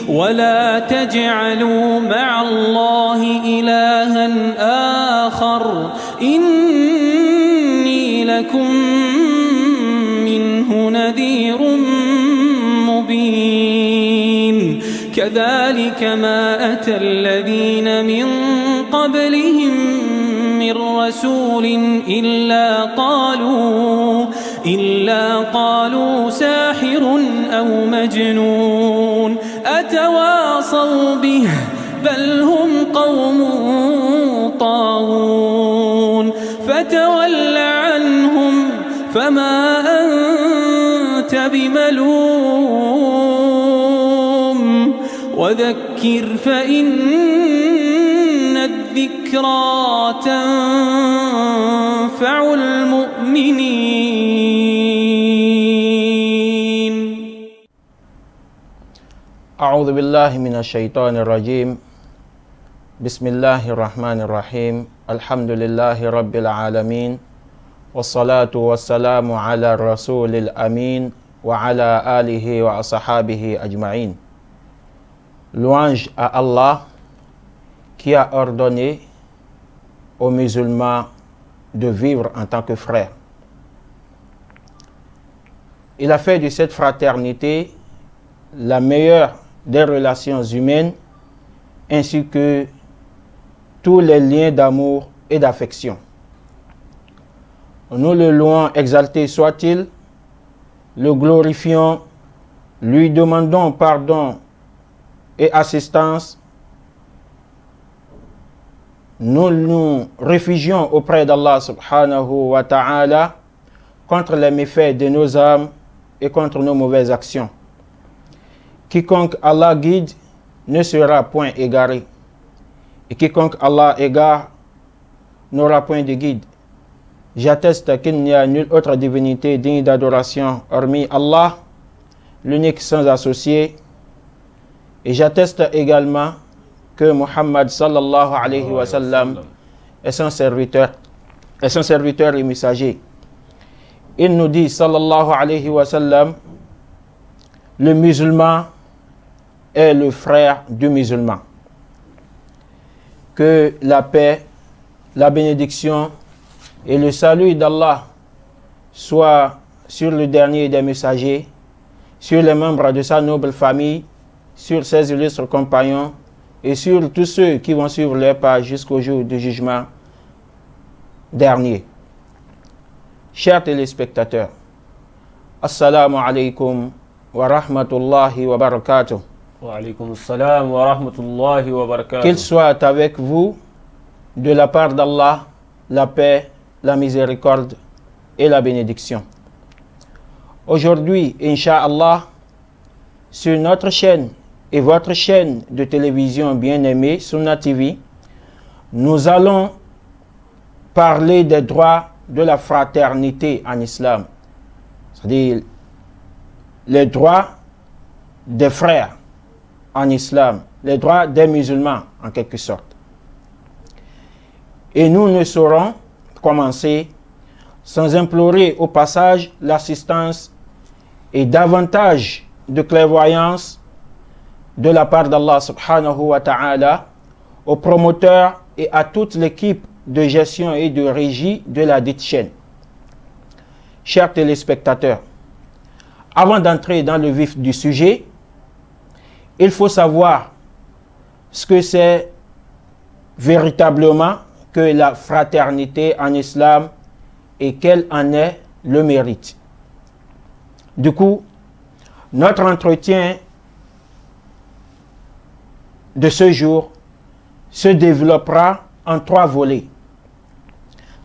ولا تجعلوا مع الله إلها آخر إني لكم منه نذير مبين كذلك ما أتى الذين من قبلهم من رسول إلا قالوا ساحر أو مجنون أتواصوا به بل هم قوم طاغون فتول عنهم فما أنت بملوم وذكر فإن الذكرى تنفع المؤمنين. أعوذ بالله من الشيطان الرجيم. بسم الله الرحمن الرحيم. الحمد لله رب العالمين والصلاة والسلام على الرسول الأمين وعلى آله وأصحابه أجمعين. Louange à Allah qui a ordonné aux musulmans de vivre en tant que frères. Il a fait de cette fraternité la meilleure des relations humaines ainsi que tous les liens d'amour et d'affection. Nous le louons, exalté soit-il, le glorifions, lui demandons pardon et assistance. Nous nous réfugions auprès d'Allah subhanahu wa ta'ala contre les méfaits de nos âmes et contre nos mauvaises actions. Quiconque Allah guide ne sera point égaré, et quiconque Allah égare n'aura point de guide. J'atteste qu'il n'y a nulle autre divinité digne d'adoration hormis Allah, l'unique sans associé. Et j'atteste également que Muhammad sallallahu alayhi wa sallam est son serviteur et messager. Il nous dit sallallahu alayhi wa sallam, le musulman est le frère du musulman. Que la paix, la bénédiction et le salut d'Allah soient sur le dernier des messagers, sur les membres de sa noble famille, sur ses illustres compagnons et sur tous ceux qui vont suivre leur pas jusqu'au jour du jugement dernier. Chers téléspectateurs, Assalamu alaikum wa rahmatullahi wa barakatuh. Wa alaykum assalam wa rahmatullahi wa barakatuh. Qu'il soit avec vous de la part d'Allah, la paix, la miséricorde et la bénédiction. Aujourd'hui, Inch'Allah, sur notre chaîne et votre chaîne de télévision bien-aimée, Sunna TV, nous allons parler des droits de la fraternité en islam. C'est-à-dire les droits des frères en islam, les droits des musulmans en quelque sorte. Et nous ne saurons commencer sans implorer au passage l'assistance et davantage de clairvoyance de la part d'Allah subhanahu wa ta'ala aux promoteurs et à toute l'équipe de gestion et de régie de la dite chaîne. Chers téléspectateurs, avant d'entrer dans le vif du sujet, il faut savoir ce que c'est véritablement que la fraternité en islam et quel en est le mérite. Du coup, notre entretien de ce jour se développera en 3 volets.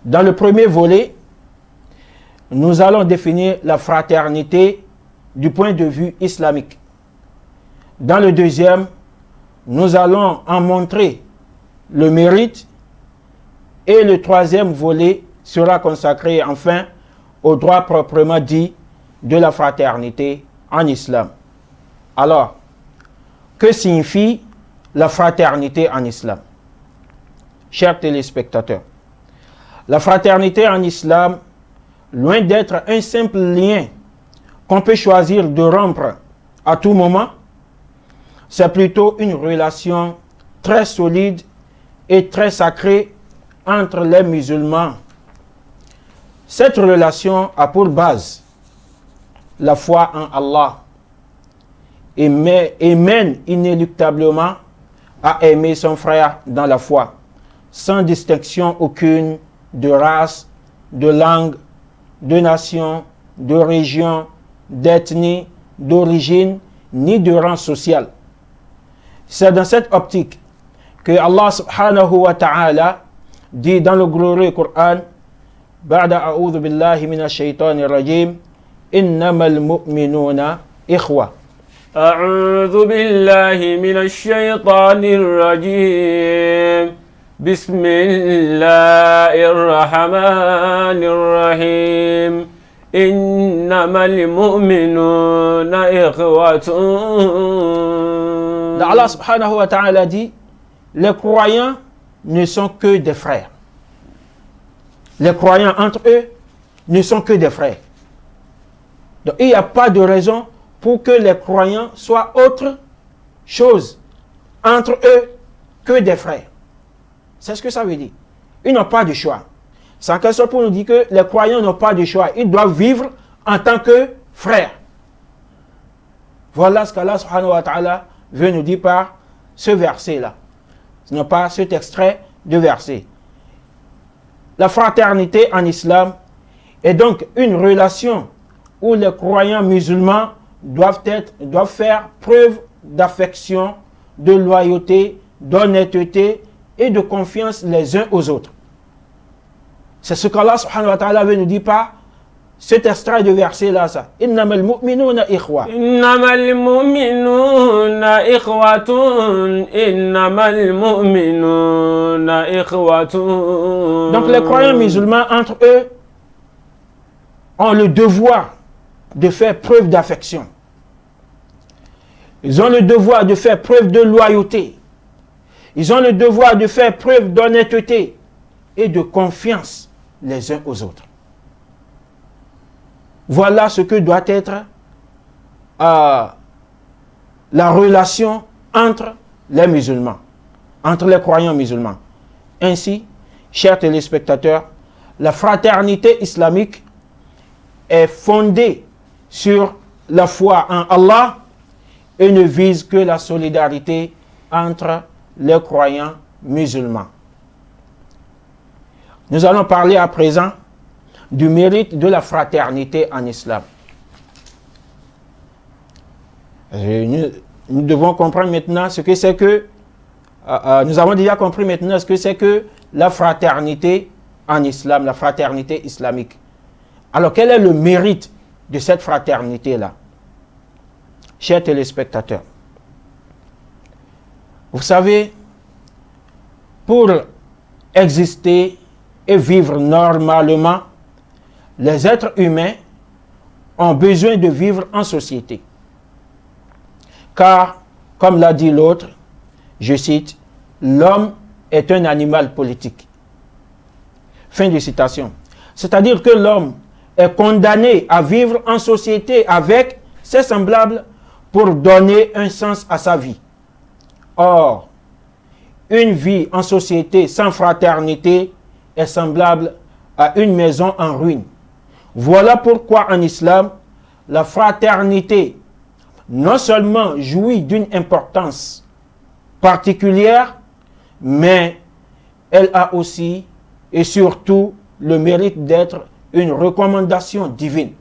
Dans le premier volet, nous allons définir la fraternité du point de vue islamique. Dans le deuxième, nous allons en montrer le mérite. Et le troisième volet sera consacré enfin au droit proprement dit de la fraternité en islam. Alors, que signifie la fraternité en islam? Chers téléspectateurs, la fraternité en islam, loin d'être un simple lien qu'on peut choisir de rompre à tout moment, c'est plutôt une relation très solide et très sacrée entre les musulmans. Cette relation a pour base la foi en Allah et mène inéluctablement à aimer son frère dans la foi, sans distinction aucune de race, de langue, de nation, de région, d'ethnie, d'origine, ni de rang social. C'est dans cette optique que Allah subhanahu wa ta'ala dit dans le glorieux Coran, بعد أعوذ بالله من الشيطان الرجيم إنما المؤمنون إخوة. أعوذ بالله من الشيطان الرجيم بسم الله الرحمن الرحيم إنما المؤمنون إخوة. Allah subhanahu wa ta'ala dit, les croyants ne sont que des frères. Les croyants entre eux ne sont que des frères. Donc il n'y a pas de raison pour que les croyants soient autre chose entre eux que des frères. C'est ce que ça veut dire. Ils n'ont pas de choix. C'est en quelque sorte pour nous dire que les croyants n'ont pas de choix. Ils doivent vivre en tant que frères. Voilà ce qu'Allah subhanahu wa ta'ala veut nous dire par ce verset-là. Ce n'est pas cet extrait de verset. La fraternité en islam est donc une relation où les croyants musulmans doivent faire preuve d'affection, de loyauté, d'honnêteté et de confiance les uns aux autres. C'est ce qu'Allah subhanahu wa ta'ala veut nous dire par cet extrait de verset là, ça. Innamal mu'minuna ikhwa. Innamal mu'minuna ikhwatun. Innamal mu'minuna ikhwatun. Donc les croyants musulmans entre eux ont le devoir de faire preuve d'affection. Ils ont le devoir de faire preuve de loyauté. Ils ont le devoir de faire preuve d'honnêteté et de confiance les uns aux autres. Voilà ce que doit être la relation entre les musulmans, entre les croyants musulmans. Ainsi, chers téléspectateurs, la fraternité islamique est fondée sur la foi en Allah et ne vise que la solidarité entre les croyants musulmans. Nous allons parler à présent du mérite de la fraternité en islam. Nous devons comprendre maintenant ce que c'est que, nous avons déjà compris maintenant ce que c'est que la fraternité en islam, la fraternité islamique. Alors quel est le mérite de cette fraternité-là? Chers téléspectateurs, vous savez, pour exister et vivre normalement, les êtres humains ont besoin de vivre en société. Car, comme l'a dit l'autre, je cite, l'homme est un animal politique. Fin de citation. C'est-à-dire que l'homme est condamné à vivre en société avec ses semblables pour donner un sens à sa vie. Or, une vie en société sans fraternité est semblable à une maison en ruine. Voilà pourquoi en islam, la fraternité non seulement jouit d'une importance particulière, mais elle a aussi et surtout le mérite d'être une recommandation divine.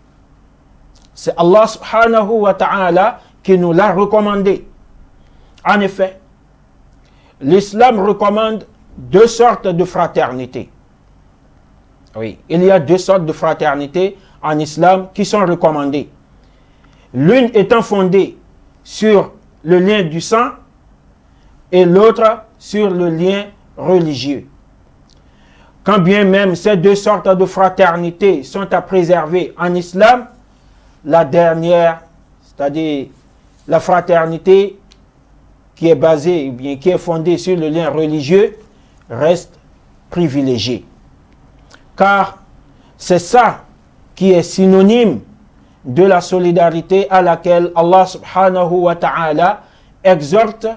C'est Allah subhanahu wa ta'ala qui nous l'a recommandé. En effet, l'islam recommande deux sortes de fraternité. Oui, il y a deux sortes de fraternité en islam qui sont recommandées. L'une étant fondée sur le lien du sang et l'autre sur le lien religieux. Quand bien même ces deux sortes de fraternité sont à préserver en islam, la dernière, c'est-à-dire la fraternité qui est basée, ou bien qui est fondée sur le lien religieux, reste privilégiée. Car c'est ça qui est synonyme de la solidarité à laquelle Allah subhanahu wa ta'ala exhorte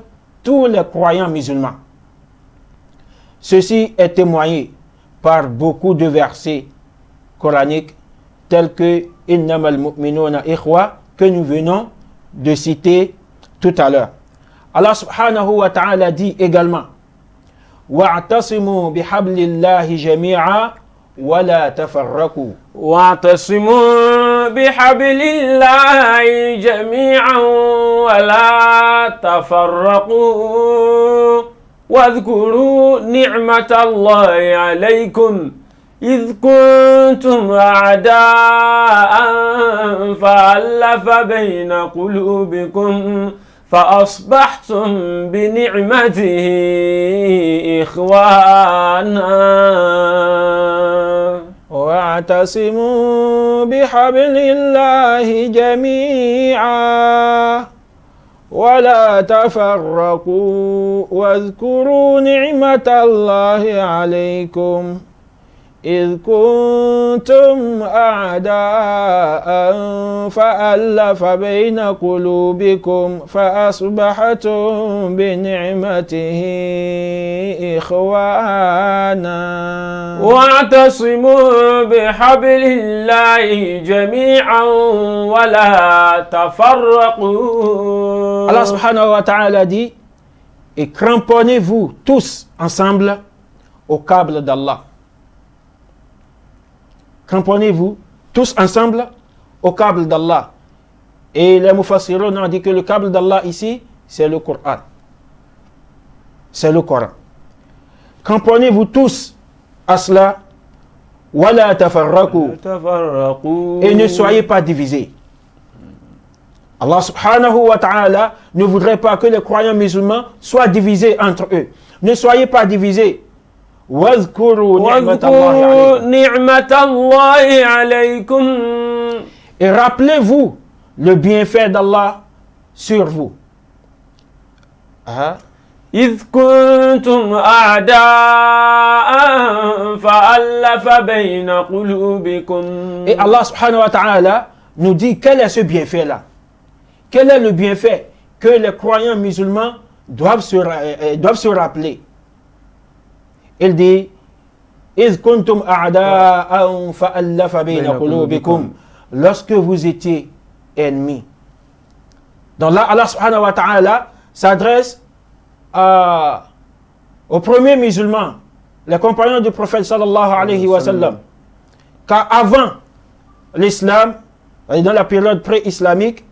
tous les croyants musulmans. Ceci est témoigné par beaucoup de versets coraniques tels que « Innamal mu'minuna ikhwa » que nous venons de citer tout à l'heure. Allah subhanahu wa ta'ala dit également « Wa'tasimu bihablillahi jami'a wa la tafarraku » واعتصموا بحبل الله جميعا ولا تفرقوا واذكروا نعمة الله عليكم إذ كنتم أعداء فألف بين قلوبكم فأصبحتم بنعمته إخوانا واعتصموا بحبل الله جميعا ولا تفرقوا واذكروا نعمة الله عليكم إذ كنتم أعداء فألف بين قلوبكم فأصبحتم بنعمته إخوانا واعتصموا بحبل الله جميعا ولا تفرقوا. Allah subhanahu wa ta'ala dit et cramponnez-vous tous ensemble au câble d'Allah. Cramponnez-vous tous ensemble au câble d'Allah. Et les mufassirun ont dit que le câble d'Allah ici, c'est le Coran. C'est le Coran. Cramponnez-vous tous à cela. Wala tafarraku. Et ne soyez pas divisés. Allah subhanahu wa ta'ala ne voudrait pas que les croyants musulmans soient divisés entre eux. Ne soyez pas divisés. Et rappelez-vous le bienfait d'Allah sur vous. إذ كنتم أعداء فألف بين قلوبكم. Et Allah subhanahu wa ta'ala nous dit quel est ce bienfait-là. Quel est le bienfait que les croyants musulmans doivent se rappeler. Il dit إذ كنتم أعداء فألف بين قلوبكم. Lorsque vous étiez ennemis. Donc là, Allah subhanahu wa ta'ala s'adresse aux premiers musulmans, les compagnons du prophète sallallahu alayhi wa sallam. Car avant l'islam, dans la période pré-islamique,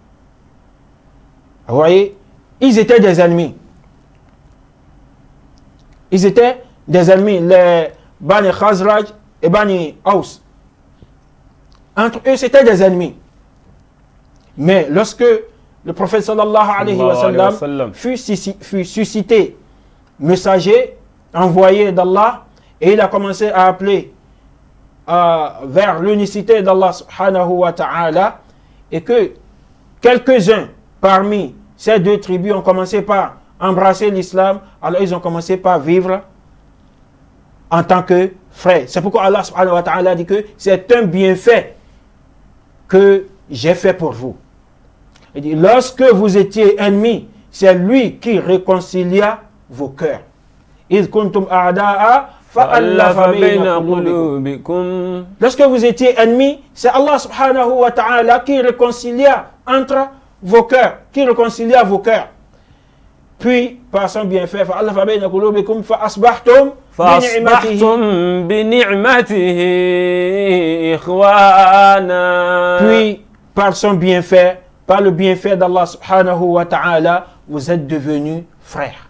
vous voyez, ils étaient des ennemis. Ils étaient des ennemis, les Bani Khazraj et Bani Aus. Entre eux, c'était des ennemis. Mais lorsque le prophète sallallahu alayhi wa sallam fut suscité, messager, envoyé d'Allah, et il a commencé à appeler vers l'unicité d'Allah subhanahu wa ta'ala, et que quelques-uns parmi ces deux tribus ont commencé par embrasser l'islam, alors ils ont commencé par vivre en tant que frères. C'est pourquoi Allah subhanahu wa ta'ala dit que c'est un bienfait que j'ai fait pour vous. Il dit, lorsque vous étiez ennemis, c'est lui qui réconcilia vos cœurs. Lorsque vous étiez ennemis, c'est Allah subhanahu wa ta'ala qui réconcilia entre vos cœurs, qui réconcilia vos cœurs. Puis, par son bienfait, puis, par son bienfait, par le bienfait d'Allah subhanahu wa ta'ala, vous êtes devenus frères.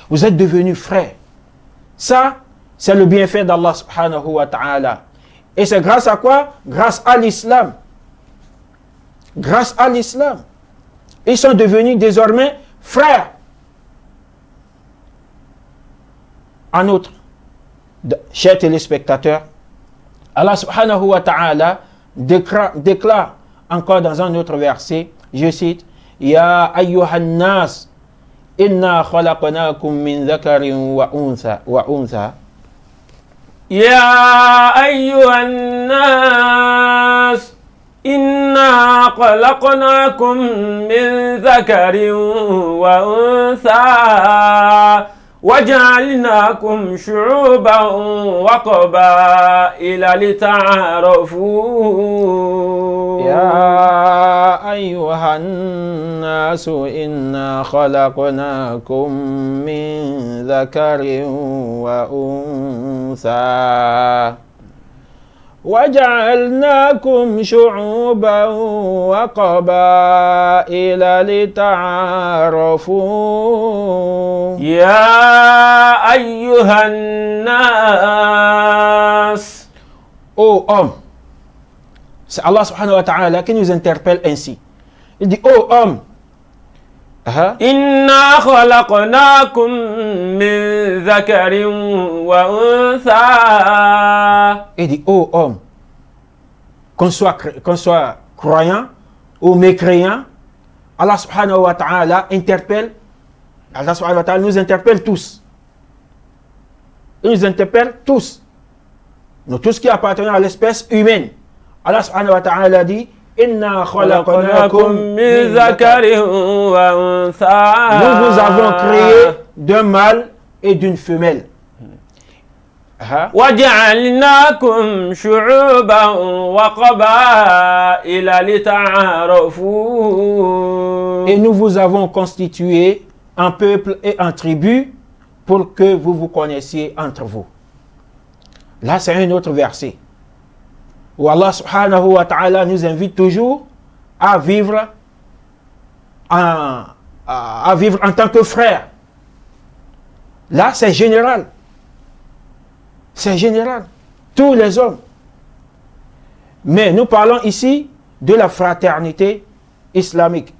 Vous êtes devenus frères. Ça, c'est le bienfait d'Allah subhanahu wa ta'ala. Et c'est grâce à quoi? Grâce à l'islam. Grâce à l'islam. Ils sont devenus désormais frères. En outre, chers téléspectateurs, Allah subhanahu wa ta'ala déclare encore dans un autre verset, je cite, Ya ayyuhan nas, inna khalaqnakum min dhakarin wa untha. Ya ayyuhan nas, إنا خلقناكم من ذكر وأنثى وجعلناكم شعوبا وقبائل لتعارفوا يا أيها الناس إنا خلقناكم من ذكر وأنثى وجعلناكم شعوبا وقبائل لتعارفوا يا أيها الناس. Ô homme, c'est Allah subhanahu wa ta'ala qui nous interpelle ainsi. Il dit, ô homme, إنا خلقناكم من ذكر وأنثى. il dit, ô homme, qu'on soit croyant ou mécréant, Allah subhanahu wa ta'ala nous interpelle tous. Il nous interpelle tous. Nous tous qui appartenons à l'espèce humaine. Allah subhanahu wa ta'ala dit, Inna khalaqnakum min dhakarin wa untha. Nous vous avons créé d'un mâle et d'une femelle. وَجَعَلْنَاكُمْ شُعُوبًا وَقَبَائِلَ لِتَعَارَفُوا. Et nous vous avons constitué en peuple et en tribu pour que vous vous connaissiez entre vous. Là, c'est un autre verset où Allah subhanahu wa ta'ala nous invite toujours à vivre en tant que frères. Là, c'est général. C'est général. Tous les hommes. Mais nous parlons ici de la fraternité islamique.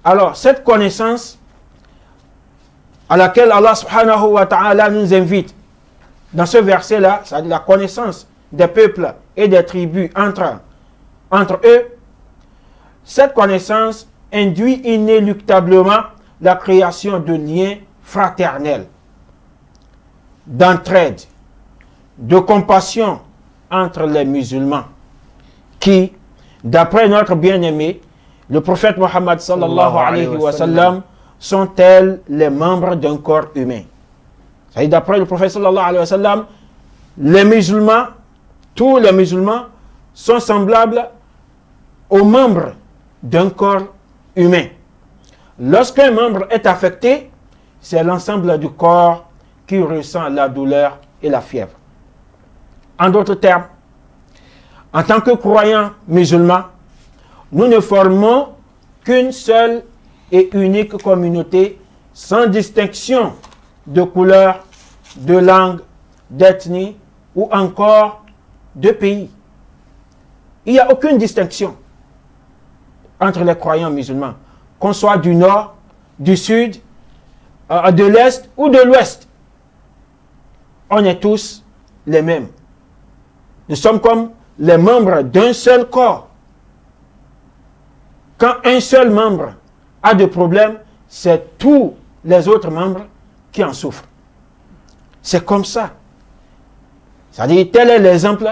Alors, cette connaissance à laquelle Allah subhanahu wa ta'ala nous invite, dans ce verset-là, c'est la connaissance des peuples et des tribus entre eux, cette connaissance induit inéluctablement la création de liens fraternels, d'entraide, de compassion entre les musulmans, qui, d'après notre bien-aimé, le prophète Mohammed sallallahu alayhi wa sallam, sont tels les membres d'un corps humain. C'est-à-dire, d'après le prophète sallallahu alayhi wa sallam, les musulmans, tous les musulmans sont semblables aux membres d'un corps humain. Lorsqu'un membre est affecté, c'est l'ensemble du corps qui ressent la douleur et la fièvre. En d'autres termes, en tant que croyants musulmans, nous ne formons qu'une seule et unique communauté sans distinction de couleur, de langue, d'ethnie ou encore de pays. Il n'y a aucune distinction entre les croyants musulmans, qu'on soit du nord, du sud, de l'est ou de l'ouest. On est tous les mêmes. Nous sommes comme les membres d'un seul corps. Quand un seul membre a des problèmes, c'est tous les autres membres qui en souffrent. C'est comme ça. C'est-à-dire, tel est l'exemple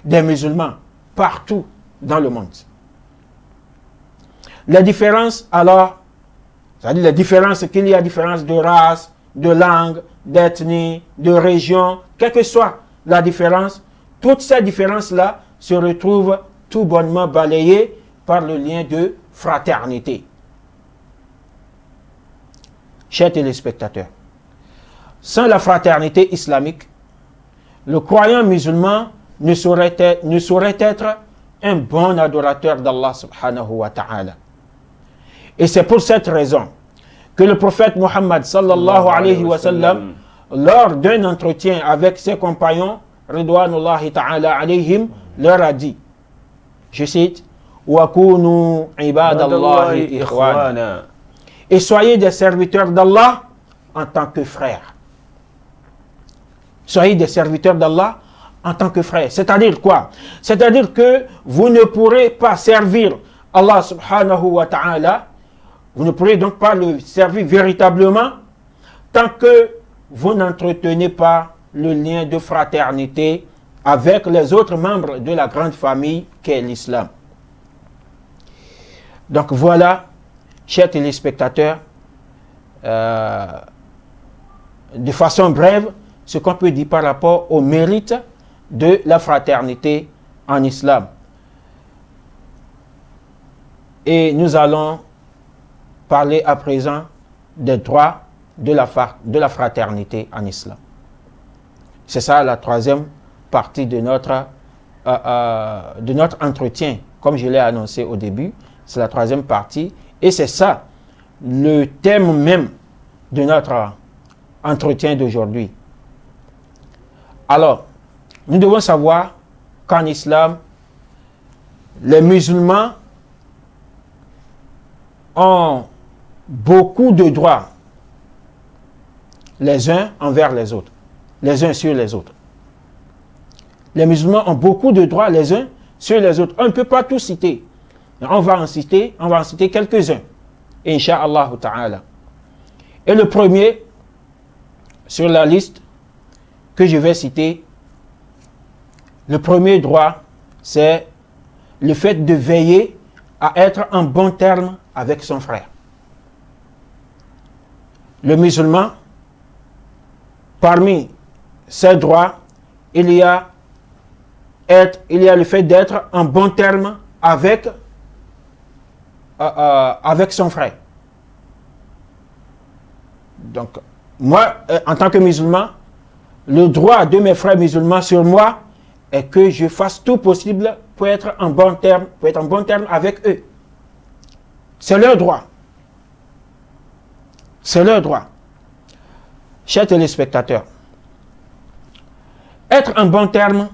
des musulmans partout dans le monde. Les différences, alors, c'est-à-dire les différences qu'il y a, différences de race, de langue, d'ethnie, de région, quelle que soit la différence, toutes ces différences-là se retrouvent tout bonnement balayées par le lien de fraternité. Chers téléspectateurs, sans la fraternité islamique, le croyant musulman ne saurait être un bon adorateur d'Allah subhanahu wa ta'ala. Et c'est pour cette raison que le prophète Mohammed sallallahu alayhi wa sallam, lors d'un entretien avec ses compagnons, ridwanullahi ta'ala alayhim, leur a dit, je cite, wa kunu ibadallahi ikhwana. Et soyez des serviteurs d'Allah en tant que frères. Soyez des serviteurs d'Allah en tant que frères. C'est-à-dire quoi? C'est-à-dire que vous ne pourrez pas servir Allah subhanahu wa ta'ala, vous ne pourrez donc pas le servir véritablement tant que vous n'entretenez pas le lien de fraternité avec les autres membres de la grande famille qu'est l'islam. Donc voilà, chers téléspectateurs, de façon brève, ce qu'on peut dire par rapport au mérite de la fraternité en islam. Et nous allons parler à présent des droits de la fraternité en islam. C'est ça la troisième partie de notre entretien. Comme je l'ai annoncé au début, c'est la troisième partie. Et c'est ça le thème même de notre entretien d'aujourd'hui. Alors, nous devons savoir qu'en islam, les musulmans ont beaucoup de droits les uns envers les autres, les uns sur les autres. Les musulmans ont beaucoup de droits les uns sur les autres. On ne peut pas tout citer. On va en citer quelques-uns. Inch'Allah ta'ala. Et le premier sur la liste que je vais citer, le premier droit, c'est le fait de veiller à être en bon terme avec son frère. Le musulman, parmi ses droits, il y a le fait d'être en bon terme avec son frère. Donc, moi, en tant que musulman, le droit de mes frères musulmans sur moi est que je fasse tout possible pour être en bon terme, avec eux. C'est leur droit. C'est leur droit. Chers téléspectateurs, être en bon terme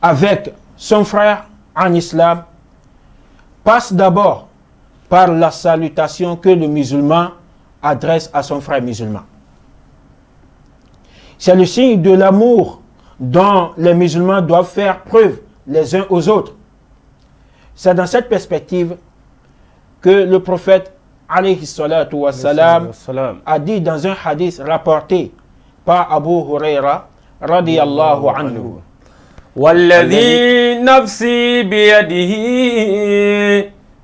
avec son frère en islam passe d'abord par la salutation que le musulman adresse à son frère musulman. C'est le signe de l'amour dont les musulmans doivent faire preuve les uns aux autres. C'est dans cette perspective que le prophète alayhi salatu wassalam a dit dans un hadith rapporté par Abu Huraira radiyallahu anhu. والذي نفسي بيده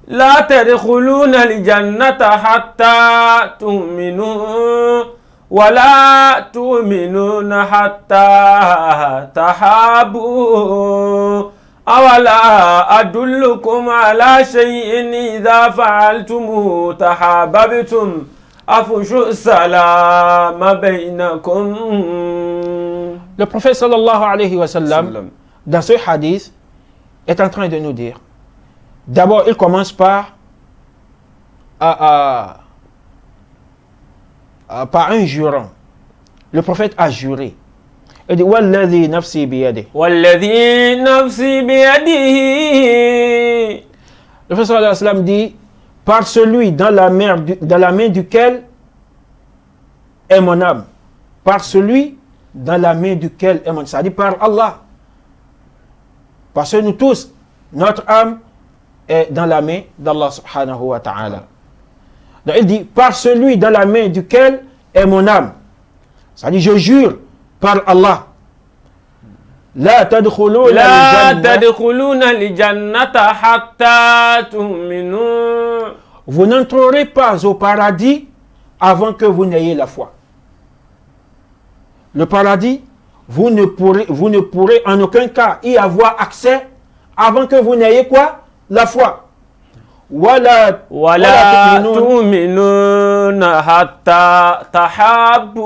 لا تدخلون الجنة حتى تؤمنوا ولا تؤمنون حتى تحابوا أولا أدلكم على شيء إذا فعلتموه تحاببتم أفشوا السلام بينكم. Le prophète sallallahu alayhi wa sallam, dans ce hadith, est en train de nous dire, d'abord il commence par un jurant. Le prophète a juré. Il dit Walladhi nafsi biyadihi. Walladhi nafsi biyadihi. Le prophète sallallahu alayhi wa sallam dit, par celui dans la main duquel est mon âme. Par celui dans la main duquel est mon âme. Ça dit par Allah. Parce que nous tous, notre âme est dans la main d'Allah subhanahu wa ta'ala. Donc il dit, par celui dans la main duquel est mon âme. Ça dit, je jure par Allah. La tadkhuluna al-jannata hatta tu'minu. Vous n'entrerez pas au paradis avant que vous n'ayez la foi. Le paradis, vous ne pourrez en aucun cas y avoir accès avant que vous n'ayez quoi? La foi. Wala tu'minuna hatta tahabbu.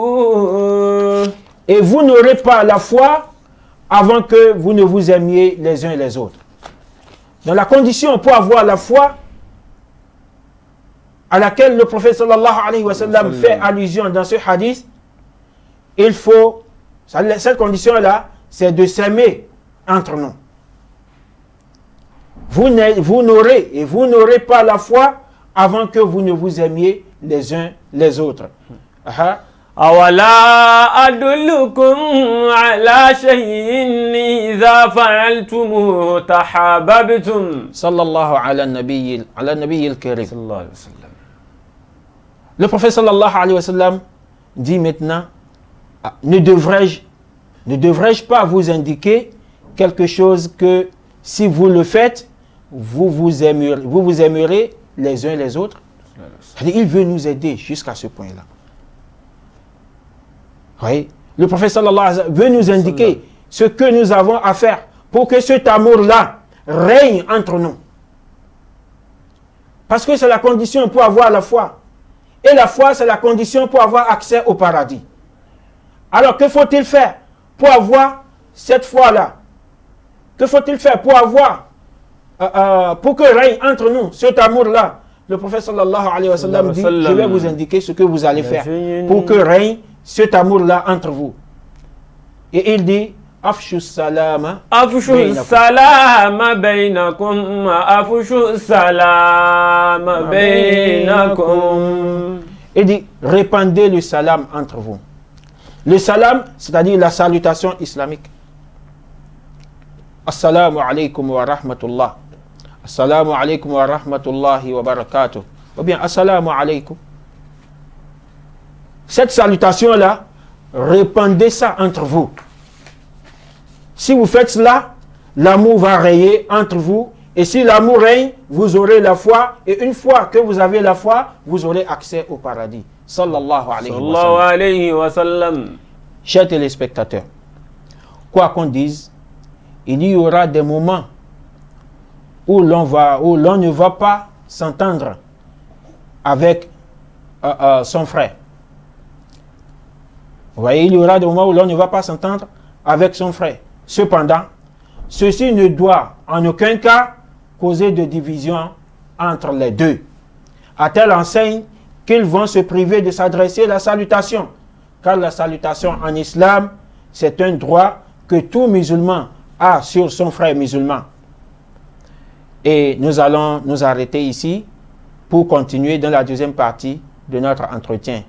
Et vous n'aurez pas la foi avant que vous ne vous aimiez les uns les autres. Dans la condition pour avoir la foi à laquelle le prophète sallallahu alayhi wa sallam fait allusion dans ce hadith, il faut, cette condition-là, c'est de s'aimer entre nous. Vous n'aurez pas la foi avant que vous ne vous aimiez les uns les autres. Awala adullukum ala shay'in idha fa'altum tahabbtum. Sallallahu ala nabiy al-karim. Sallallahu alayhi wa sallam. Le prophète sallallahu alayhi wa sallam dit maintenant, ne devrais-je pas vous indiquer quelque chose que si vous le faites, vous vous aimerez les uns les autres. C'est-à-dire, il veut nous aider jusqu'à ce point-là. Oui. Le prophète sallallahu alayhi wa sallam veut nous indiquer ce que nous avons à faire pour que cet amour-là règne entre nous. Parce que c'est la condition pour avoir la foi. Et la foi, c'est la condition pour avoir accès au paradis. Alors, que faut-il faire pour avoir cette foi-là? Que faut-il faire pour avoir, pour que règne entre nous cet amour-là? Le prophète sallallahu alayhi wa sallam dit, je vais vous indiquer ce que vous allez faire pour que règne cet amour-là entre vous. Et il dit, afshu salama bainakum, afshu salama bainakum. Il dit, répandez le salam entre vous. Le salam, c'est-à-dire la salutation islamique. Assalamu alaikum wa rahmatullah. Assalamu alaikum wa rahmatullahi wa barakatuh. Ou bien, assalamu alaikum. Cette salutation-là, répandez ça entre vous. Si vous faites cela, l'amour va régner entre vous. Et si l'amour règne, vous aurez la foi. Et une fois que vous avez la foi, vous aurez accès au paradis. Sallallahu alayhi wa sallam. Chers téléspectateurs, quoi qu'on dise, il y aura des moments où l'on ne va pas s'entendre avec son frère. Vous voyez, il y aura des moments où l'on ne va pas s'entendre avec son frère. Cependant, ceci ne doit en aucun cas causer de division entre les deux. À telle enseigne qu'ils vont se priver de s'adresser la salutation. Car la salutation en islam, c'est un droit que tout musulman a sur son frère musulman. Et nous allons nous arrêter ici pour continuer dans la deuxième partie de notre entretien.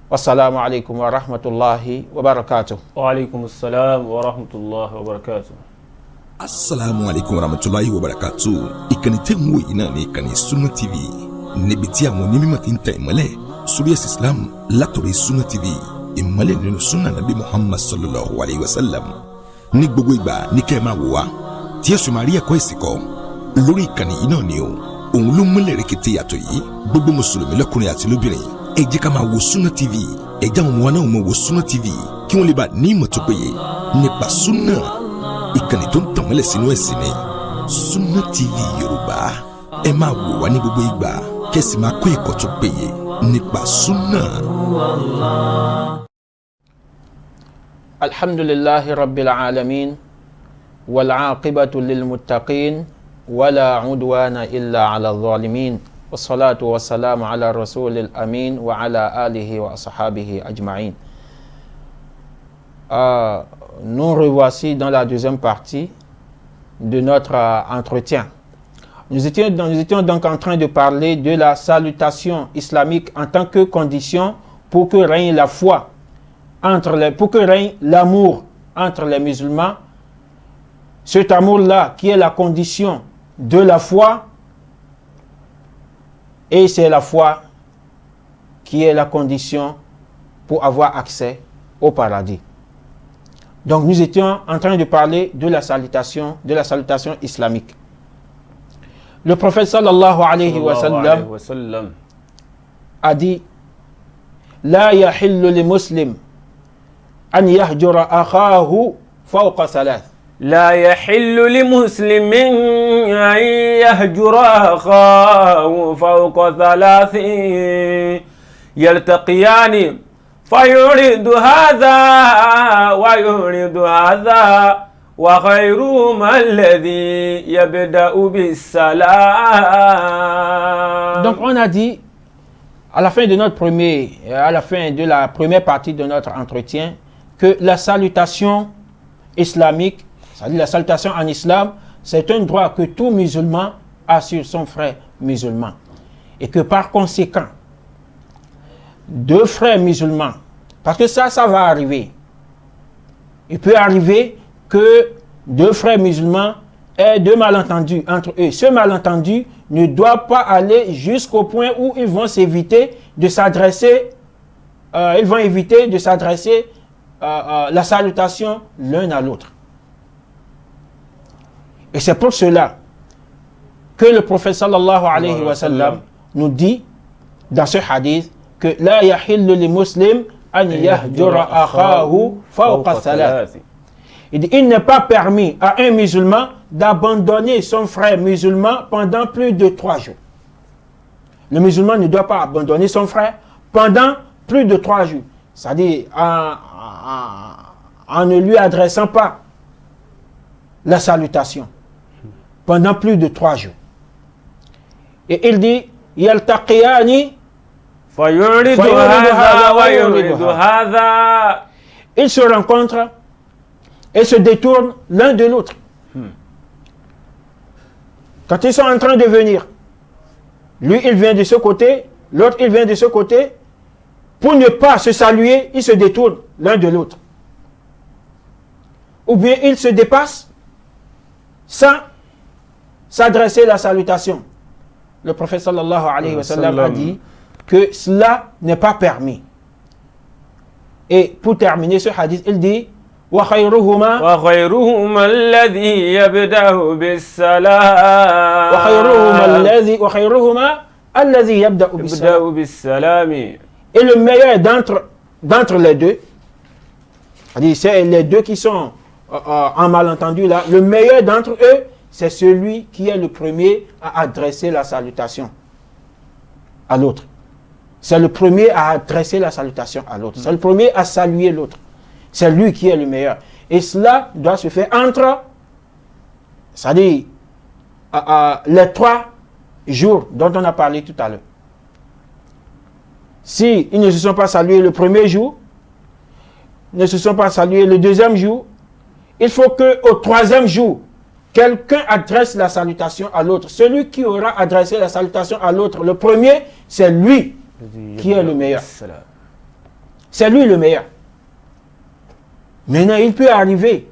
Wassalamu alaikum wa rahmatullahi wa barakatuh. Wa alaikum assalam wa rahmatullahi wa barakatuh. Assalamu alaikum wa rahmatullahi wa barakatuh. Ìkànnì tẹ́ ń wò yìí náà ní ìkànnì Sunna TV. Níbi tí àwọn onímọ̀ ti ń tẹ ìmọ́lẹ̀ sórí ẹ̀sìn Islam látọ̀rọ̀ Sunna TV. Ìmọ́lẹ̀ nínú Sunna Nabi Muhammad sallallahu alayhi wa sallam. Ní gbogbo ìgbà ní kẹ́ ẹ máa wò wá tí ẹ̀sùn máa rí ẹ̀kọ́ ìsìnkọ́ lórí ìkànnì yìí náà ni o. Òun ló múlẹ̀ rẹ̀kẹ̀tẹ̀ yàtọ̀ yìí. Gbogbo mùsùlùmí lọ́kùnrin àti lóbìnrin ẹ jẹ́ ká máa wo Sunna TV. Ẹ jẹ́ àwọn ọmọ wa náà máa wo Sunna TV kí wọ́n lè bá ní ìmọ̀ tó péye nípa Sunna. Ìkànnì tó ń tàn mọ́lẹ̀ sínú ẹ̀sìn ni Sunna TV Yorùbá. Ẹ máa wò wá ní gbogbo ìgbà kẹ́sì máa kó ẹ̀kọ́ tó péye nípa Sunna. Alhamdulillahi rabbil alamin wal aqibatu lil muttaqin wala udwana illa ala zalimin. Wassalatu wassalamu ala rasulil amin wa ala alihi wa ashabihi ajma'in. Nous revoici dans la deuxième partie de notre entretien. Nous étions donc en train de parler de la salutation islamique en tant que condition pour que règne la foi, pour que règne l'amour entre les musulmans. Cet amour-là qui est la condition de la foi, et c'est la foi qui est la condition pour avoir accès au paradis. Donc nous étions en train de parler de la salutation islamique. Le prophète sallallahu alayhi wa sallam a dit: La yahillu li muslim an yahjura akhahu fawqa thalath. لا يحل لمسلم أن يهجر أخاه فوق ثلاث يلتقيان فيعرض هذا ويعرض هذا وخيرهما الذي يبدأ بالسلام. Donc on a dit à la fin de la première partie de notre entretien que la salutation islamique, c'est-à-dire la salutation en islam, c'est un droit que tout musulman a sur son frère musulman. Et que par conséquent, deux frères musulmans, parce que ça va arriver. Il peut arriver que deux frères musulmans aient deux malentendus entre eux. Ce malentendu ne doit pas aller jusqu'au point où ils vont éviter de s'adresser la salutation l'un à l'autre. Et c'est pour cela que le prophète sallallahu alayhi wa sallam nous dit dans ce hadith que la yahillu li muslim an yahjura akhahu fawqa thalath. Il dit, il n'est pas permis à un musulman d'abandonner son frère musulman pendant plus de 3 jours. Le musulman ne doit pas abandonner son frère pendant plus de 3 jours. C'est-à-dire en ne lui adressant pas la salutation pendant plus de 3 jours. Et il dit, yaltaqiyani فيعرض هذا ويعرض هذا. Ils se rencontrent et se détournent l'un de l'autre. Quand ils sont en train de venir, lui il vient de ce côté, l'autre il vient de ce côté, pour ne pas se saluer, ils se détournent l'un de l'autre. Ou bien ils se dépassent sans s'adresser la salutation. Le prophète sallallahu alayhi wa sallam a dit que cela n'est pas permis. Et pour terminer ce hadith, il dit وَخَيْرُهُمَا الذي يبدأ بالسلام. وَخَيْرُهُمَا الذي يبدأ بالسلام. Et le meilleur d'entre les deux, c'est les deux qui sont en malentendu là, le meilleur d'entre eux, c'est celui qui est le premier à adresser la salutation à l'autre. C'est le premier à adresser la salutation à l'autre. C'est le premier à saluer l'autre. C'est lui qui est le meilleur. Et cela doit se faire entre, c'est-à-dire les 3 jours dont on a parlé tout à l'heure. Si ils ne se sont pas salués le premier jour, ne se sont pas salués le deuxième jour, il faut qu'au 3e jour, quelqu'un adresse la salutation à l'autre. Celui qui aura adressé la salutation à l'autre, le premier, c'est lui qui est le meilleur. C'est lui le meilleur. Maintenant, il peut arriver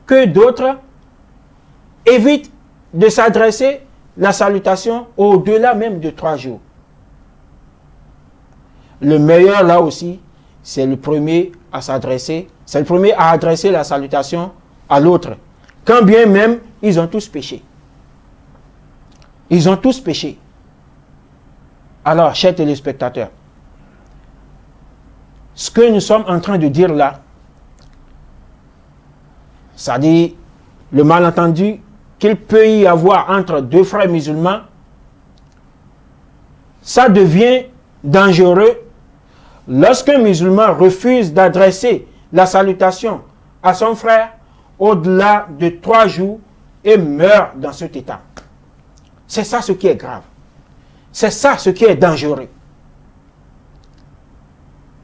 que d'autres évitent de s'adresser la salutation au-delà même de 3 jours. Le meilleur là aussi, c'est le premier à s'adresser, c'est le premier à adresser la salutation à l'autre. Quand bien même, ils ont tous péché. Ils ont tous péché. Alors, chers téléspectateurs, ce que nous sommes en train de dire là, c'est-à-dire le malentendu qu'il peut y avoir entre 2 frères musulmans, ça devient dangereux lorsqu'un musulman refuse d'adresser la salutation à son frère au-delà de 3 jours et meurt dans cet état. C'est ça ce qui est grave. C'est ça ce qui est dangereux.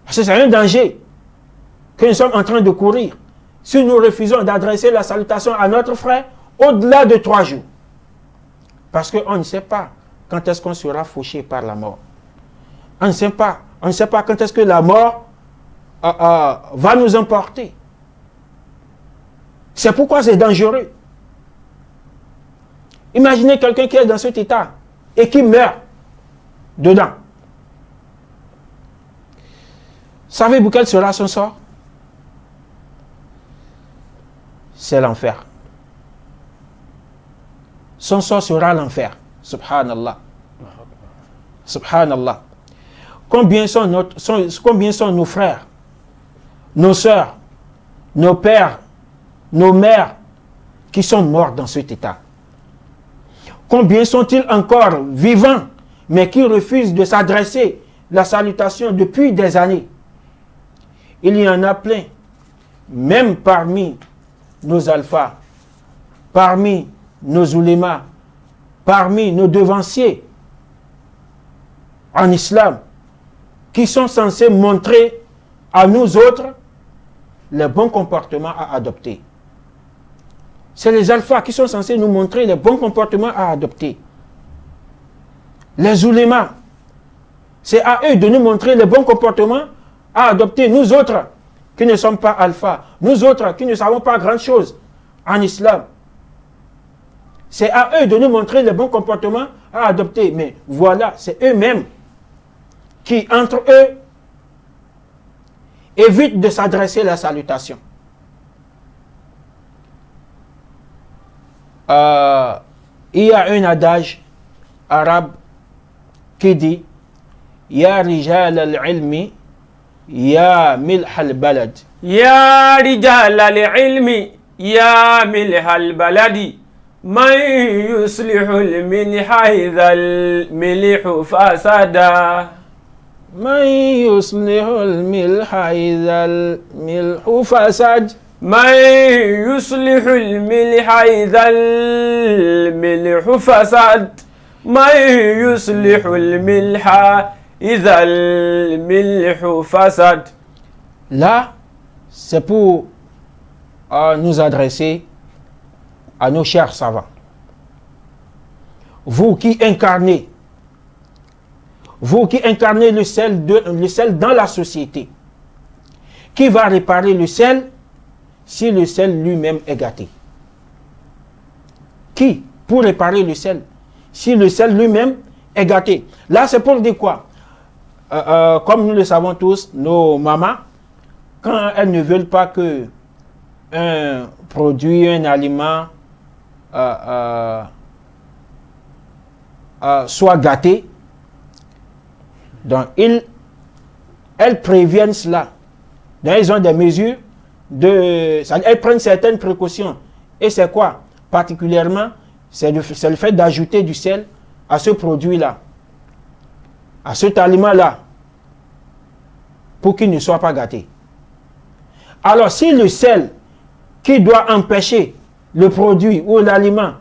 Parce que c'est un danger que nous sommes en train de courir si nous refusons d'adresser la salutation à notre frère au-delà de 3 jours. Parce qu'on ne sait pas quand est-ce qu'on sera fauché par la mort. On ne sait pas quand est-ce que la mort va nous emporter. C'est pourquoi c'est dangereux. Imaginez quelqu'un qui est dans cet état et qui meurt dedans. Savez-vous quel sera son sort? C'est l'enfer. Son sort sera l'enfer. Subhanallah. Subhanallah. Combien sont nos frères, nos sœurs, nos pères, nos mères qui sont morts dans cet état? Combien sont-ils encore vivants, mais qui refusent de s'adresser la salutation depuis des années? Il y en a plein, même parmi nos alphas, parmi nos oulémas, parmi nos devanciers en islam, qui sont censés montrer à nous autres les bons comportements à adopter. C'est les alphas qui sont censés nous montrer les bons comportements à adopter. Les oulémas, c'est à eux de nous montrer les bons comportements à adopter. Nous autres qui ne sommes pas alphas, nous autres qui ne savons pas grand-chose en islam, c'est à eux de nous montrer les bons comportements à adopter. Mais voilà, c'est eux-mêmes qui, entre eux, évitent de s'adresser la salutation. Il y a un adage arabe qui dit Ya rijal al-ilmi, ya milh al-balad. Ya rijal al-ilmi, ya milh al-baladi. Man yuslihu al-milha idha al-milhu fasada. Man yuslihu al-milha idha al-milhu fasad. من يصلح الملح إذا الملح فسد من يصلح الملح إذا الملح فسد. Là, c'est pour nous adresser à nos chers savants. Vous qui incarnez le sel dans la société, qui va réparer le sel si le sel lui-même est gâté? Qui pour réparer le sel si le sel lui-même est gâté? Là, c'est pour dire quoi? Comme nous le savons tous, nos mamans, quand elles ne veulent pas que un produit, un aliment soit gâté, donc elles préviennent cela. Donc, ils ont des mesures. Elles prennent certaines précautions. Et c'est quoi? Particulièrement, c'est le fait d'ajouter du sel à ce produit-là, à cet aliment-là, pour qu'il ne soit pas gâté. Alors, si le sel qui doit empêcher le produit ou l'aliment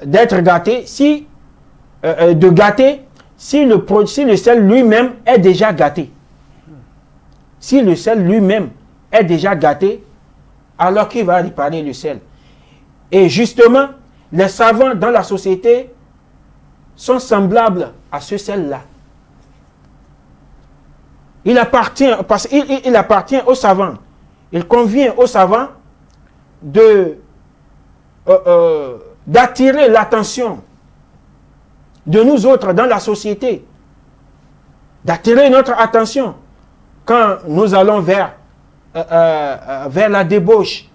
d'être gâté, si le sel lui-même est déjà gâté, si le sel lui-même est déjà gâté, alors qu'il va réparer le sel? Et justement, les savants dans la société sont semblables à ce sel-là. Il appartient aux savants. Il convient aux savants d'attirer l'attention de nous autres dans la société, d'attirer notre attention quand nous allons vers la débauche,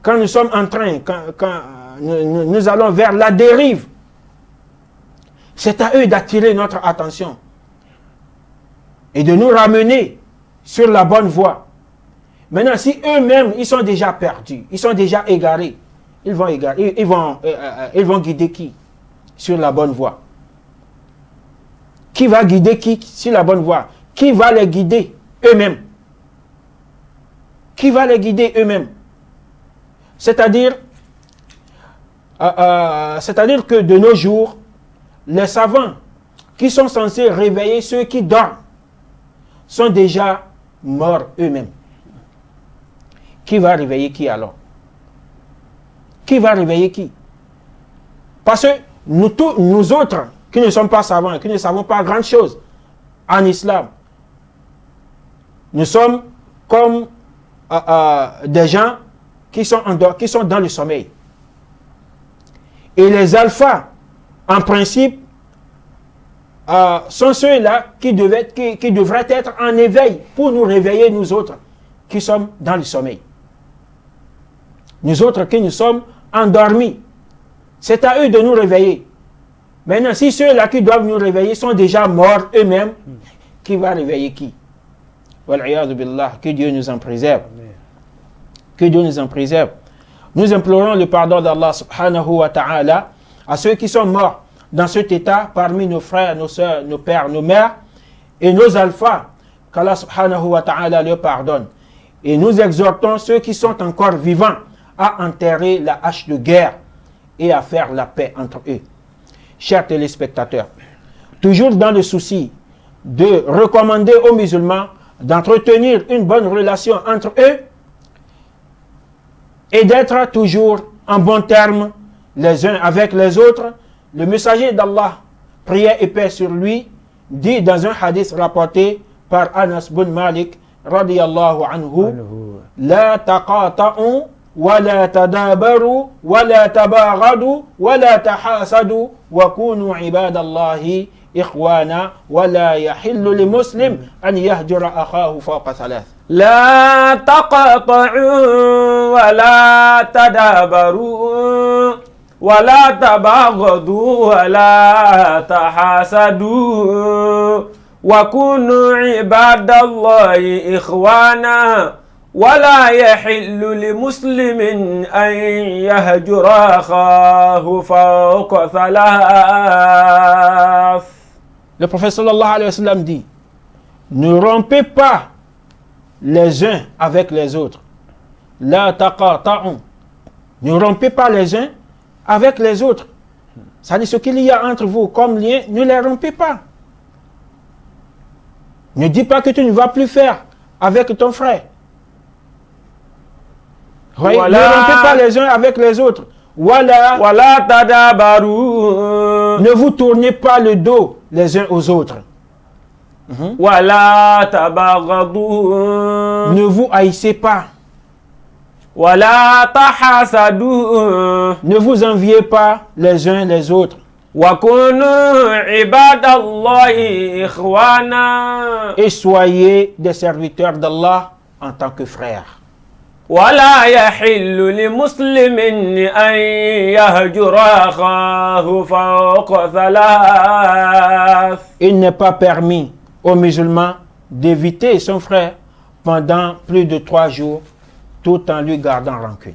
quand nous sommes en train, quand nous allons vers la dérive. C'est à eux d'attirer notre attention et de nous ramener sur la bonne voie. Maintenant, si eux-mêmes, ils sont déjà perdus, ils sont déjà égarés, ils vont guider qui sur la bonne voie? Qui va guider qui sur la bonne voie? Qui va les guider eux-mêmes? Qui va les guider eux-mêmes? C'est-à-dire que de nos jours, les savants qui sont censés réveiller ceux qui dorment sont déjà morts eux-mêmes. Qui va réveiller qui alors? Qui va réveiller qui? Parce que nous autres, qui ne sommes pas savants, qui ne savons pas grand chose en islam, nous sommes comme des gens qui sont dans le sommeil. Et les alphas, en principe, sont ceux-là qui devraient être en éveil pour nous réveiller, nous autres, qui sommes dans le sommeil. Nous autres qui nous sommes endormis. C'est à eux de nous réveiller. Maintenant, si ceux-là qui doivent nous réveiller sont déjà morts eux-mêmes, qui va réveiller qui? Wal'iyadu billah, que Dieu nous en préserve. Que Dieu nous en préserve. Nous implorons le pardon d'Allah subhanahu wa ta'ala à ceux qui sont morts dans cet état parmi nos frères, nos sœurs, nos pères, nos mères et nos alphas, qu'Allah subhanahu wa ta'ala leur pardonne. Et nous exhortons ceux qui sont encore vivants à enterrer la hache de guerre et à faire la paix entre eux. Chers téléspectateurs, toujours dans le souci de recommander aux musulmans d'entretenir une bonne relation entre eux et d'être toujours en bon terme les uns avec les autres, le messager d'Allah, prière et paix sur lui, dit dans un hadith rapporté par Anas bin Malik radiyallahu anhu, la taqata'u wa la tadabaru wa la tabaghadu wa la tahasadu wa kunu ibadallahi ikhwana wa la yahillu li muslim an yahjura akhahu fawqa thalath. لا تقطعوا ولا تدابروا ولا تباغضوا ولا تحاسدوا وكونوا عباد الله إخوانا ولا يحل لمسلم أن يهجر أخاه فوق ثلاث. Le prophète sallallahu alayhi wa sallam dit, ne rompez pas les uns avec les autres. La taqata'un. Ne rompez pas les uns avec les autres. C'est-à-dire ce qu'il y a entre vous comme lien, ne les rompez pas. Ne dis pas que tu ne vas plus faire avec ton frère. Voyez, ne rompez pas les uns avec les autres. Voilà. Ne vous tournez pas le dos les uns aux autres. Ne vous haïssez pas. Ne vous enviez pas les uns les autres. Et soyez des serviteurs d'Allah en tant que frères. ولا يحل لمسلم أن يهجر أخاه فوق ثلاث. Il n'est pas permis aux musulmans d'éviter son frère pendant plus de 3 jours tout en lui gardant rancune.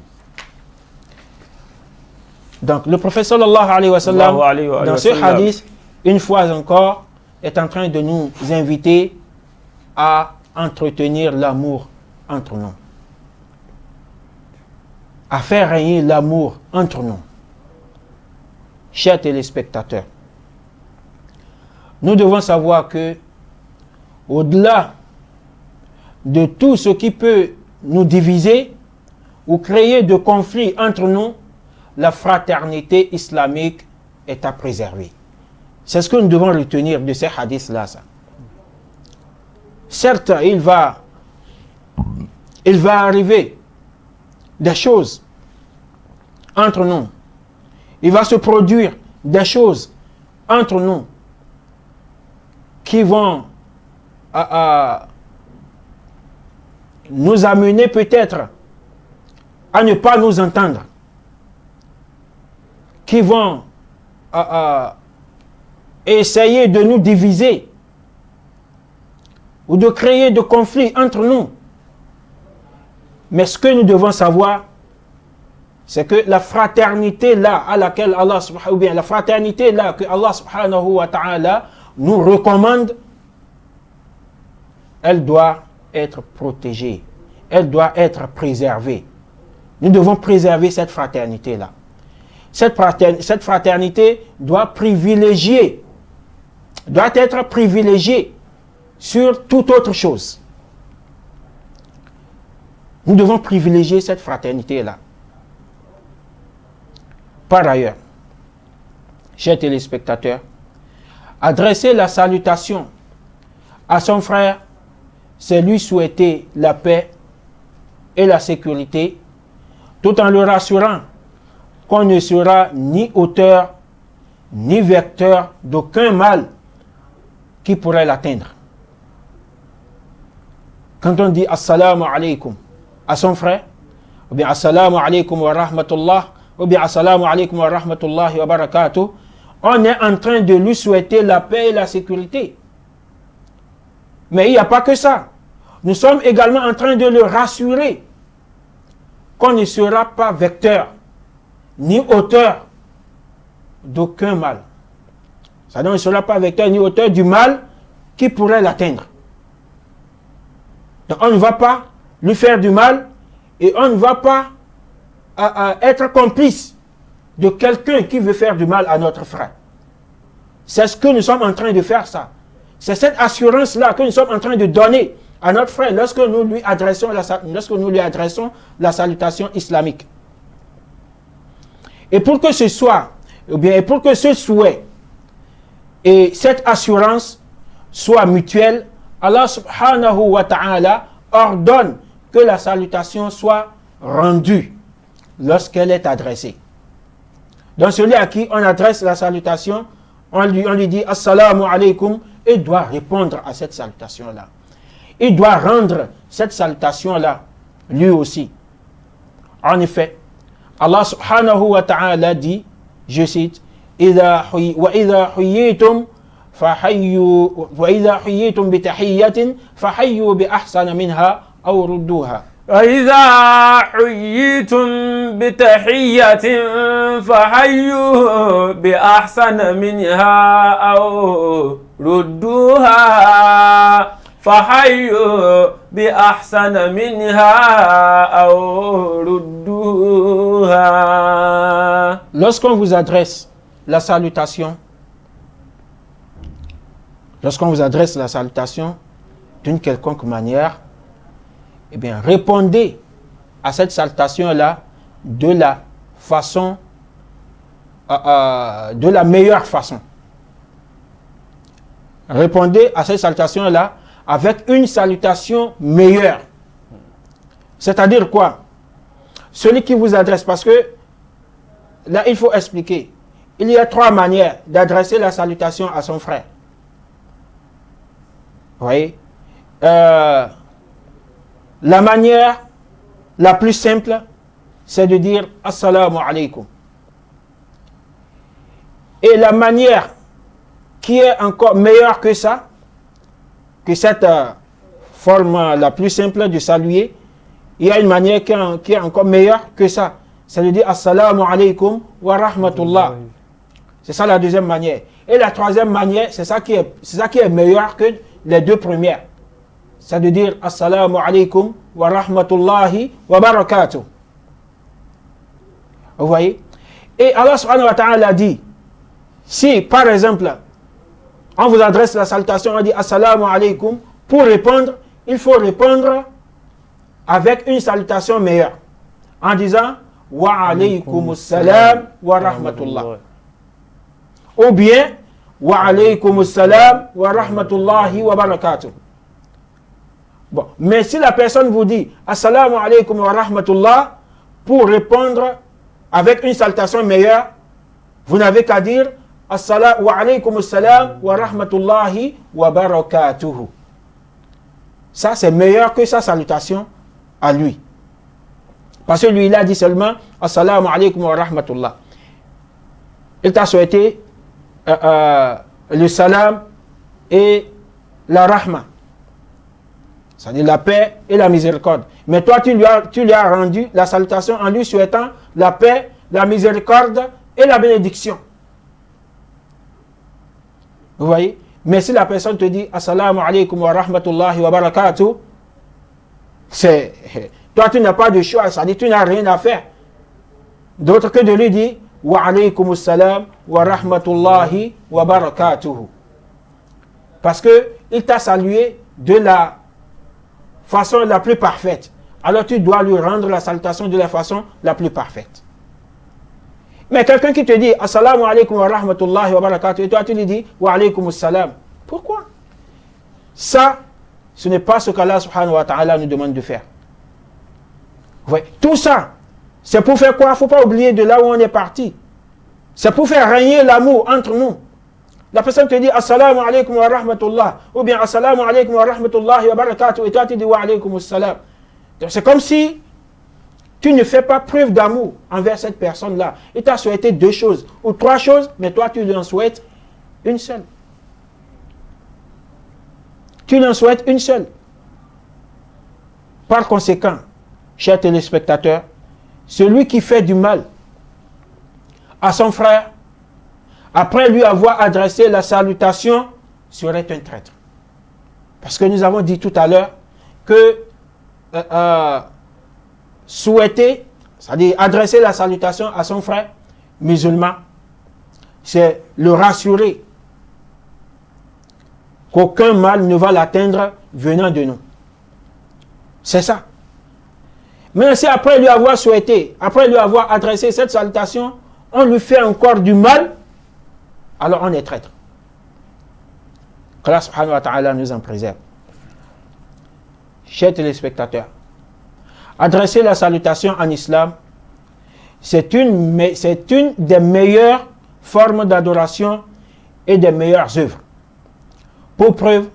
Donc le prophète sallallahu alayhi wa sallam dans ce hadith, une fois encore, est en train de nous inviter à entretenir l'amour entre nous. À faire régner l'amour entre nous. Chers téléspectateurs, nous devons savoir que au-delà de tout ce qui peut nous diviser ou créer de conflits entre nous, la fraternité islamique est à préserver. C'est ce que nous devons retenir de ces hadiths-là. Certes, il va arriver des choses entre nous. Il va se produire des choses entre nous qui vont nous amener peut-être à ne pas nous entendre, qui vont essayer de nous diviser ou de créer de conflits entre nous. Mais ce que nous devons savoir, c'est que la fraternité là à laquelle Allah subhanahu wa ta'ala, la fraternité là que Allah subhanahu wa ta'ala nous recommande, elle doit être protégée, elle doit être préservée. Nous devons préserver cette fraternité là. Cette fraternité doit être privilégiée sur toute autre chose. Nous devons privilégier cette fraternité-là. Par ailleurs, chers téléspectateurs, adresser la salutation à son frère, c'est lui souhaiter la paix et la sécurité, tout en le rassurant qu'on ne sera ni auteur, ni vecteur d'aucun mal qui pourrait l'atteindre. Quand on dit « Assalamu alaikum » à son frère, ou bien « Assalamu alaikum wa rahmatullah » ou bien « Assalamu alaikum wa rahmatullahi wa barakatuh », on est en train de lui souhaiter la paix et la sécurité. Mais il n'y a pas que ça. Nous sommes également en train de le rassurer qu'on ne sera pas vecteur ni auteur d'aucun mal. C'est-à-dire, on ne sera pas vecteur ni auteur du mal qui pourrait l'atteindre. Donc, on ne va pas lui faire du mal et on ne va pas être complice de quelqu'un qui veut faire du mal à notre frère. C'est ce que nous sommes en train de faire, ça. C'est cette assurance-là que nous sommes en train de donner à notre frère lorsque nous lui adressons la salutation islamique. Et pour que ce soit, ou bien pour que ce souhait et cette assurance soient mutuelles, Allah subhanahu wa ta'ala ordonne que la salutation soit rendue lorsqu'elle est adressée. Donc celui à qui on adresse la salutation, on lui dit Assalamu alaikum et doit répondre à cette salutation-là. il doit rendre cette salutation-là, lui aussi. En effet, Allah subhanahu wa ta'ala dit, je cite, وَإِذَا حُيِّيتُمْ بِتَحِيَّةٍ فَحَيُّوا بِأَحْسَنَ مِنْهَا أَوْ رُدُّوهَا. وإذا حييتم بتحية فحيوا بأحسن منها أو ردوها فحيوا بأحسن منها أو ردوها. Lorsqu'on vous adresse la salutation, d'une quelconque manière, eh bien, répondez à cette salutation-là de la façon, de la meilleure façon. Répondez à cette salutation-là avec une salutation meilleure. C'est-à-dire quoi? Celui qui vous adresse, parce que là, il faut expliquer. Il y a 3 manières d'adresser la salutation à son frère. Vous voyez? La manière la plus simple, c'est de dire Assalamu alaikum. Et la manière qui est encore meilleure que ça, que cette forme la plus simple de saluer, il y a une manière qui est encore meilleure que ça. C'est de dire Assalamu alaikum wa rahmatullah. C'est ça la deuxième manière. Et la troisième manière, c'est ça qui est meilleur que les 2 premières. C'est de dire Assalamu alaikum wa rahmatullahi wa barakatuh. Vous voyez? Et Allah subhanahu wa ta'ala dit, si par exemple, on vous adresse la salutation, on dit Assalamu alaikum, pour répondre, il faut répondre avec une salutation meilleure. En disant Wa alaykum assalam wa rahmatullah. Ou bien Wa alaykum assalam wa rahmatullahi wa barakatuh. Bon, mais si la personne vous dit Assalamu alaikum wa rahmatullah, pour répondre avec une salutation meilleure, vous n'avez qu'à dire Assalamu alaikum assalam wa rahmatullahi wa barakatuhu. Ça, c'est meilleur que sa salutation à lui. Parce que lui, il a dit seulement Assalamu alaikum wa rahmatullah. Il t'a souhaité le salam et la rahma. C'est-à-dire la paix et la miséricorde. Mais toi, tu lui as rendu la salutation en lui souhaitant la paix, la miséricorde et la bénédiction. Vous voyez? Mais si la personne te dit Assalamu alaikum wa rahmatullahi wa barakatuh, toi, tu n'as pas de choix, c'est-à-dire tu n'as rien à faire d'autre que de lui dire Wa alaykum assalam wa rahmatullahi wa barakatuh. Parce qu'il t'a salué de la façon la plus parfaite. Alors tu dois lui rendre la salutation de la façon la plus parfaite. Mais quelqu'un qui te dit Assalamu alaikum wa rahmatullahi wa barakatuh, et toi tu lui dis Wa alaykum assalam. Pourquoi? Ça, ce n'est pas ce qu'Allah subhanahu wa ta'ala nous demande de faire. Ouais. Tout ça, c'est pour faire quoi? Il ne faut pas oublier de là où on est parti. C'est pour faire régner l'amour entre nous. La personne te dit Assalamu alaikum wa rahmatullah, ou bien Assalamu alaikum wa rahmatullahi wa barakatuh, et toi tu dis Wa alaykum assalam. C'est comme si tu ne fais pas preuve d'amour envers cette personne-là. Il t'a souhaité 2 choses ou 3 choses, mais toi tu lui en souhaites une seule. Tu lui en souhaites une seule. Par conséquent, chers téléspectateurs, celui qui fait du mal à son frère, après lui avoir adressé la salutation, serait un traître. Parce que nous avons dit tout à l'heure que souhaiter, c'est-à-dire adresser la salutation à son frère musulman, c'est le rassurer qu'aucun mal ne va l'atteindre venant de nous. C'est ça. Mais si après lui avoir souhaité, après lui avoir adressé cette salutation, on lui fait encore du mal, alors on est traître. qu'Allah subhanahu wa ta'ala nous en préserve. Chers téléspectateurs, adresser la salutation en islam, c'est une des meilleures formes d'adoration et des meilleures œuvres. Pour preuve,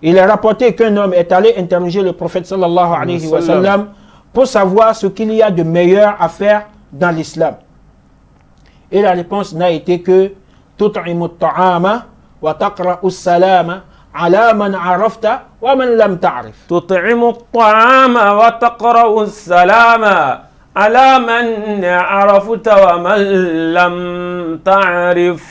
Il est rapporté qu'un homme est allé interroger le prophète sallallahu alayhi wa sallam pour savoir ce qu'il y a de meilleur à faire dans l'islam. Et la réponse n'a été que tut'imu at-ta'ama wa taqra'u as-salama ala man 'arafta wa man lam ta'rif. تطعم الطعام وتقرأ السلام على من عرفت ومن لم تعرف.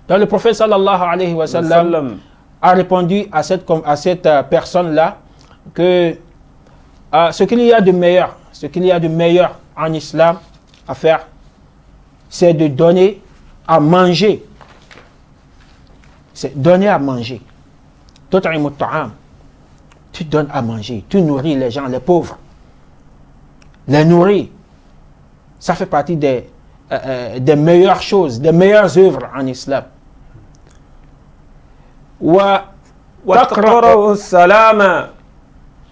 Donc le prophète sallallahu alayhi wa sallam a répondu à cette personne-là que ce qu'il y a de meilleur en islam à faire, c'est de donner à manger. C'est donner à manger. Tut'imu at-ta'am. Tu donnes à manger, tu nourris les gens, les pauvres. Les nourrir, ça fait partie des meilleures choses, des meilleures œuvres en islam.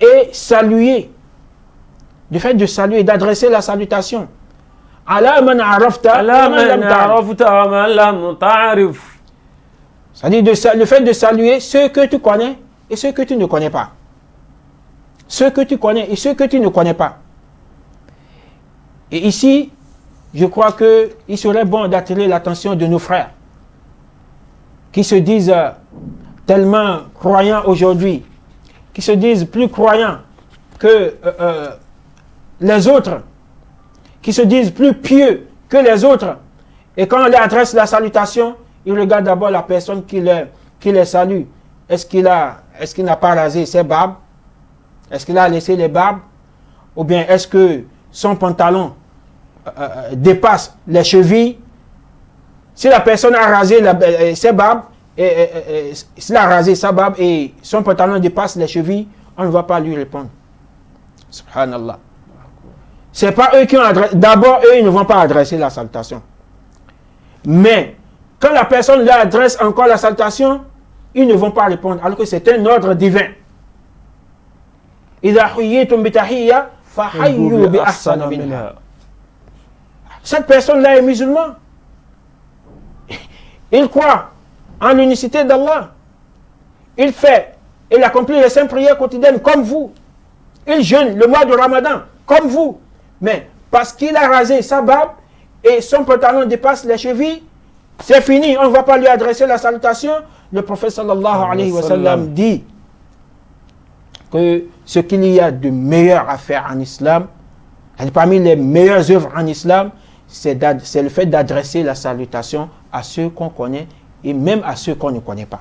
Et saluer, le fait de saluer, d'adresser la salutation. C'est-à-dire le fait de saluer ceux que tu connais et ceux que tu ne connais pas. Ceux que tu connais et ceux que tu ne connais pas. Et ici, je crois qu'il serait bon d'attirer l'attention de nos frères qui se disent tellement croyants aujourd'hui, qui se disent plus croyants que les autres, qui se disent plus pieux que les autres. Et quand on leur adresse la salutation, ils regardent d'abord la personne qui les salue. Est-ce qu'il n'a pas rasé ses barbes? Est-ce qu'il a laissé les barbes? Ou bien est-ce que son pantalon dépasse les chevilles? Si la personne a rasé ses barbes, s'il a rasé sa barbe et son pantalon dépasse les chevilles, on ne va pas lui répondre. Subhanallah. C'est pas eux qui ont adressé. D'abord, eux, ils ne vont pas adresser la salutation. Mais quand la personne leur adresse encore la salutation, ils ne vont pas répondre, alors que c'est un ordre divin. Cette personne-là est musulman. Il croit en l'unicité d'Allah. Il accomplit les 5 prières quotidiennes comme vous. Il jeûne le mois de Ramadan comme vous. Mais parce qu'il a rasé sa barbe et son pantalon dépasse les chevilles, c'est fini, on ne va pas lui adresser la salutation. Le prophète sallallahu alayhi wa sallam dit que ce qu'il y a de meilleur à faire en islam, parmi les meilleures œuvres en islam, c'est le fait d'adresser la salutation à ceux qu'on connaît et même à ceux qu'on ne connaît pas.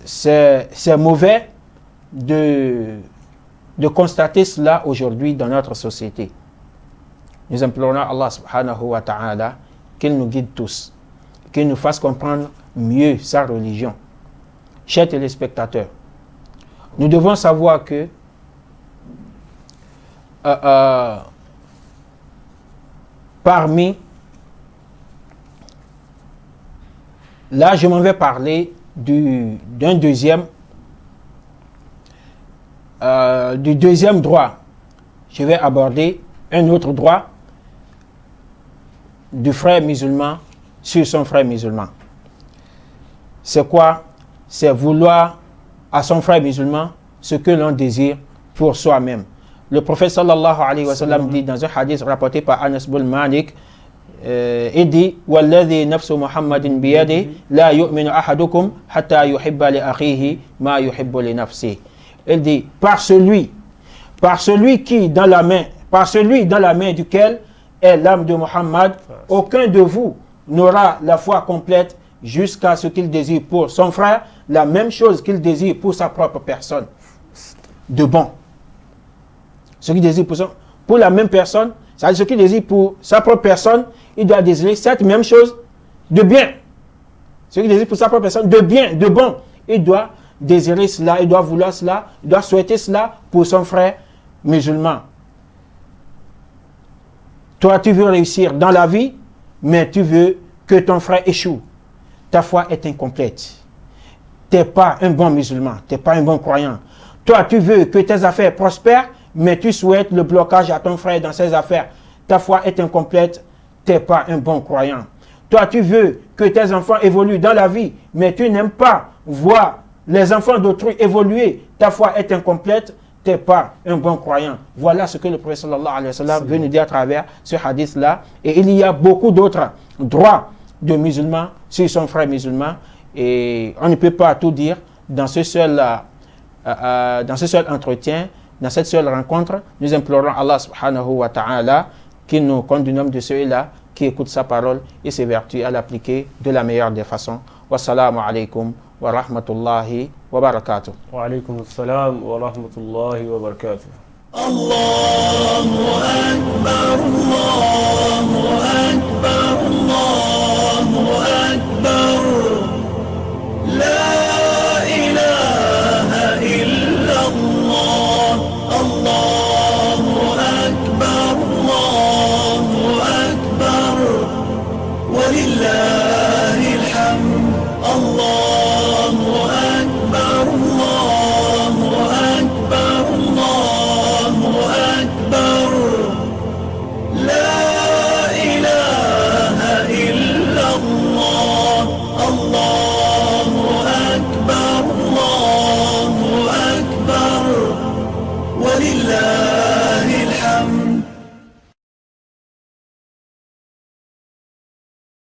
C'est mauvais de constater cela aujourd'hui dans notre société. Nous implorons Allah subhanahu wa ta'ala qu'il nous guide tous, qu'il nous fasse comprendre mieux sa religion. Chers téléspectateurs, nous devons savoir que parmi, là je m'en vais parler d'un deuxième droit. Je vais aborder un autre droit du frère musulman sur son frère musulman. C'est quoi? C'est vouloir à son frère musulman ce que l'on désire pour soi-même. Le prophète sallallahu alayhi wa sallam dit dans un hadith rapporté par Anas bin Malik, il dit Walladhi nafsu Muhammadin biyadi la yu'minu ahadukum hatta yuhibba li akhihi ma yuhibbu li nafsi. Il dit par celui dans la main duquel est l'âme de Muhammad, aucun de vous n'aura la foi complète jusqu'à ce qu'il désire pour son frère la même chose qu'il désire pour sa propre personne de bon. Ce qu'il désire pour la même personne, c'est-à-dire ce qu'il désire pour sa propre personne, il doit désirer cette même chose de bien. Ce qu'il désire pour sa propre personne de bien, de bon, il doit désirer cela, il doit vouloir cela, il doit souhaiter cela pour son frère musulman. Toi, tu veux réussir dans la vie, mais tu veux que ton frère échoue. Ta foi est incomplète. Tu n'es pas un bon musulman, tu n'es pas un bon croyant. Toi, tu veux que tes affaires prospèrent, mais tu souhaites le blocage à ton frère dans ses affaires. Ta foi est incomplète, tu n'es pas un bon croyant. Toi, tu veux que tes enfants évoluent dans la vie, mais tu n'aimes pas voir les enfants d'autrui évoluer. Ta foi est incomplète, tu n'es pas un bon croyant. Voilà ce que le prophète sallallahu alayhi wa sallam veut nous dire à travers ce hadith-là. Et il y a beaucoup d'autres droits de musulmans sur son frère musulman. Et on ne peut pas tout dire dans ce seul entretien, dans cette seule rencontre. Nous implorons Allah subhanahu wa ta'ala qu'il nous compte du nombre de ceux-là qui écoutent sa parole et s'évertuent à l'appliquer de la meilleure des façons. Wassalamu alaikum wa rahmatullahi wa barakatuh. Wa alaykum assalam wa rahmatullahi wa barakatuh. Allahu Akbar, Allahu Akbar, Allahu Akbar. La ilaha illallah. Allahu Akbar, Allahu Akbar. Walillahil hamd. Allahu Akbar, Allahu Akbar, Allahu Akbar. La ilaha illallah. Allahu Akbar, Allahu Akbar. Walillah.